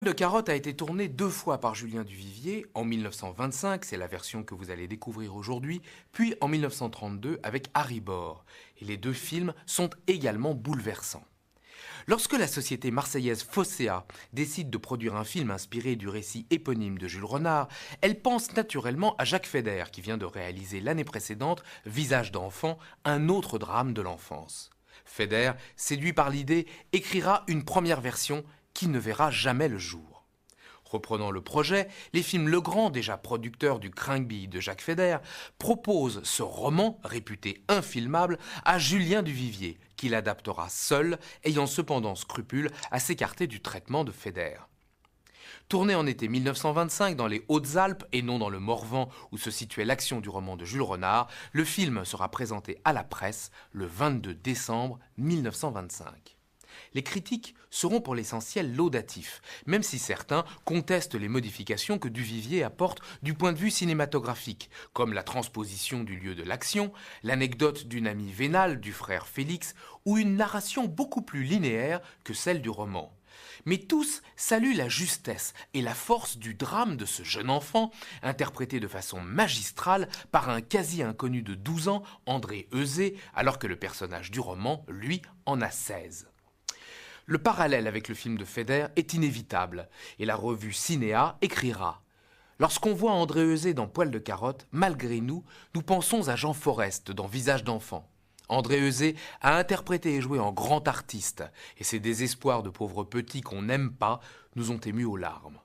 De carotte a été tourné 2 fois par Julien Duvivier, en 1925, c'est la version que vous allez découvrir aujourd'hui, puis en 1932 avec Harry Bor. Et les deux films sont également bouleversants. Lorsque la société marseillaise Fossea décide de produire un film inspiré du récit éponyme de Jules Renard, elle pense naturellement à Jacques Feder, qui vient de réaliser l'année précédente Visage d'enfant, un autre drame de l'enfance. Feder, séduit par l'idée, écrira une première version qui ne verra jamais le jour. Reprenant le projet, les films Legrand, déjà producteur du Crinquebille de Jacques Feder, proposent ce roman, réputé infilmable, à Julien Duvivier, qui l'adaptera seul, ayant cependant scrupule à s'écarter du traitement de Feder. Tourné en été 1925 dans les Hautes-Alpes et non dans le Morvan où se situait l'action du roman de Jules Renard, le film sera présenté à la presse le 22 décembre 1925. Les critiques seront pour l'essentiel laudatifs, même si certains contestent les modifications que Duvivier apporte du point de vue cinématographique, comme la transposition du lieu de l'action, l'anecdote d'une amie vénale du frère Félix, ou une narration beaucoup plus linéaire que celle du roman. Mais tous saluent la justesse et la force du drame de ce jeune enfant, interprété de façon magistrale par un quasi-inconnu de 12 ans, André Euzé, alors que le personnage du roman, lui, en a 16. Le parallèle avec le film de Feder est inévitable, et la revue Cinéa écrira « Lorsqu'on voit André Euzé dans Poil de carotte, malgré nous, nous pensons à Jean Forest dans Visage d'enfant. André Euzé a interprété et joué en grand artiste, et ses désespoirs de pauvres petits qu'on n'aime pas nous ont émus aux larmes.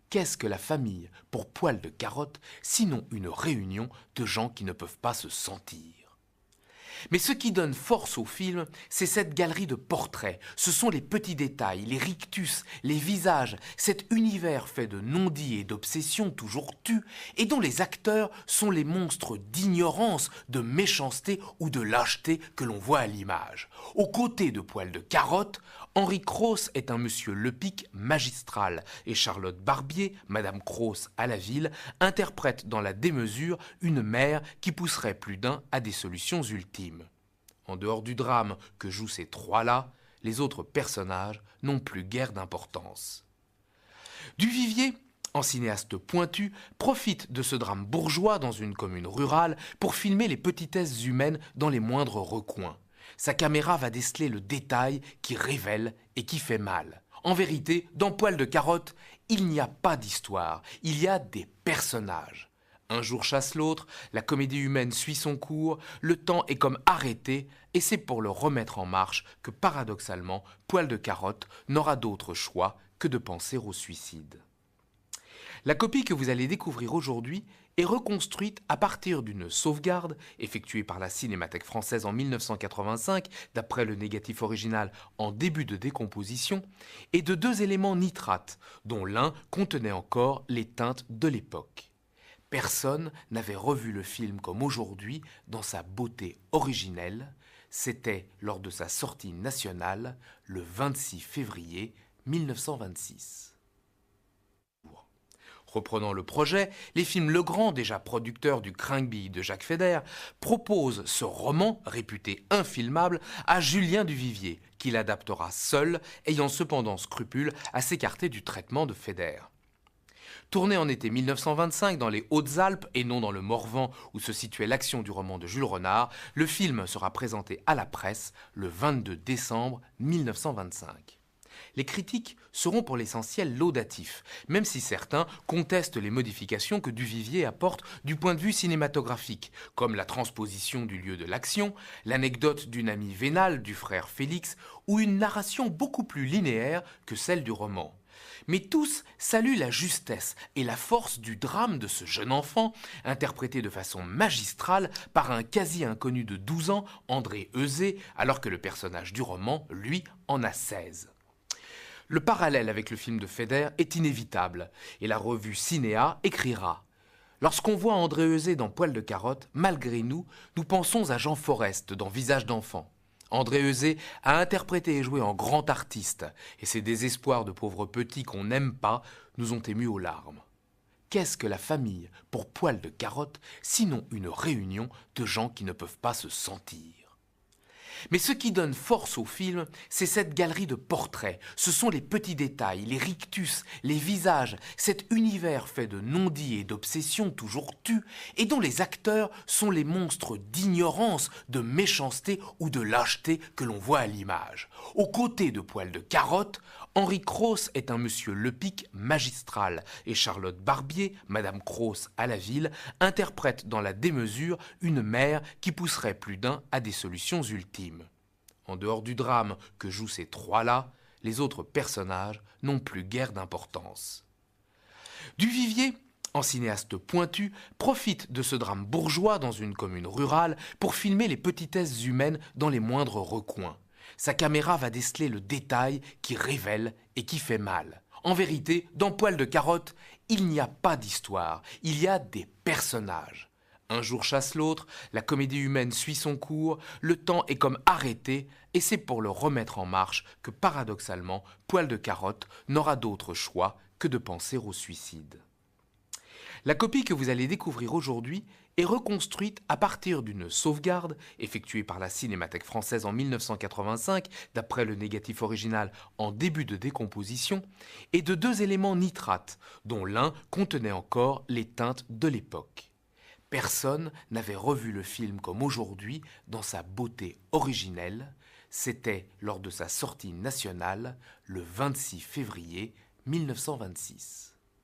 Qu'est-ce que la famille pour Poil de carotte, sinon une réunion de gens qui ne peuvent pas se sentir ? Mais ce qui donne force au film, c'est cette galerie de portraits. Ce sont les petits détails, les rictus, les visages, cet univers fait de non-dits et d'obsessions toujours tues, et dont les acteurs sont les monstres d'ignorance, de méchanceté ou de lâcheté que l'on voit à l'image. Aux côtés de Poil de carotte, Henri Cros est un monsieur Lepic magistral, et Charlotte Barbier, Madame Cros à la ville, interprète dans la démesure une mère qui pousserait plus d'un à des solutions ultimes. En dehors du drame que jouent ces trois-là, les autres personnages n'ont plus guère d'importance. Duvivier, en cinéaste pointu, profite de ce drame bourgeois dans une commune rurale pour filmer les petitesses humaines dans les moindres recoins. Sa caméra va déceler le détail qui révèle et qui fait mal. En vérité, dans Poil de carotte, il n'y a pas d'histoire, il y a des personnages. Un jour chasse l'autre, la comédie humaine suit son cours, le temps est comme arrêté, et c'est pour le remettre en marche que paradoxalement, Poil de carotte n'aura d'autre choix que de penser au suicide. La copie que vous allez découvrir aujourd'hui est reconstruite à partir d'une sauvegarde effectuée par la Cinémathèque française en 1985, d'après le négatif original en début de décomposition, et de 2 éléments nitrates, dont l'un contenait encore les teintes de l'époque. Personne n'avait revu le film comme aujourd'hui dans sa beauté originelle. C'était lors de sa sortie nationale le 26 février 1926. Reprenant le projet, les films Legrand, déjà producteur du Crinquebille de Jacques Feder, proposent ce roman, réputé infilmable, à Julien Duvivier, qui l'adaptera seul, ayant cependant scrupule à s'écarter du traitement de Feder. Tourné en été 1925 dans les Hautes-Alpes et non dans le Morvan où se situait l'action du roman de Jules Renard, le film sera présenté à la presse le 22 décembre 1925. Les critiques seront pour l'essentiel laudatifs, même si certains contestent les modifications que Duvivier apporte du point de vue cinématographique, comme la transposition du lieu de l'action, l'anecdote d'une amie vénale du frère Félix, ou une narration beaucoup plus linéaire que celle du roman. Mais tous saluent la justesse et la force du drame de ce jeune enfant, interprété de façon magistrale par un quasi-inconnu de 12 ans, André Euzé, alors que le personnage du roman, lui, en a 16. Le parallèle avec le film de Feder est inévitable, et la revue Cinéa écrira « Lorsqu'on voit André Euzé dans Poil de carotte, malgré nous, nous pensons à Jean Forest dans Visage d'enfant. André Euzé a interprété et joué en grand artiste, et ses désespoirs de pauvres petits qu'on n'aime pas nous ont émus aux larmes. Qu'est-ce que la famille pour Poil de carotte, sinon une réunion de gens qui ne peuvent pas se sentir ? Mais ce qui donne force au film, c'est cette galerie de portraits. Ce sont les petits détails, les rictus, les visages, cet univers fait de non-dits et d'obsessions toujours tues, et dont les acteurs sont les monstres d'ignorance, de méchanceté ou de lâcheté que l'on voit à l'image. Aux côtés de Poil de Carotte, Henri Cros est un monsieur Lepic magistral, et Charlotte Barbier, Madame Cros à la ville, interprète dans la démesure une mère qui pousserait plus d'un à des solutions ultimes. En dehors du drame que jouent ces trois-là, les autres personnages n'ont plus guère d'importance. Duvivier, en cinéaste pointu, profite de ce drame bourgeois dans une commune rurale pour filmer les petitesses humaines dans les moindres recoins. Sa caméra va déceler le détail qui révèle et qui fait mal. En vérité, dans Poil de Carotte, il n'y a pas d'histoire, il y a des personnages. Un jour chasse l'autre, la comédie humaine suit son cours, le temps est comme arrêté, et c'est pour le remettre en marche que paradoxalement, Poil de Carotte n'aura d'autre choix que de penser au suicide. La copie que vous allez découvrir aujourd'hui est reconstruite à partir d'une sauvegarde effectuée par la Cinémathèque française en 1985, d'après le négatif original en début de décomposition, et de deux éléments nitrates, dont l'un contenait encore les teintes de l'époque. Personne n'avait revu le film comme aujourd'hui dans sa beauté originelle. C'était lors de sa sortie nationale le 26 février 1926.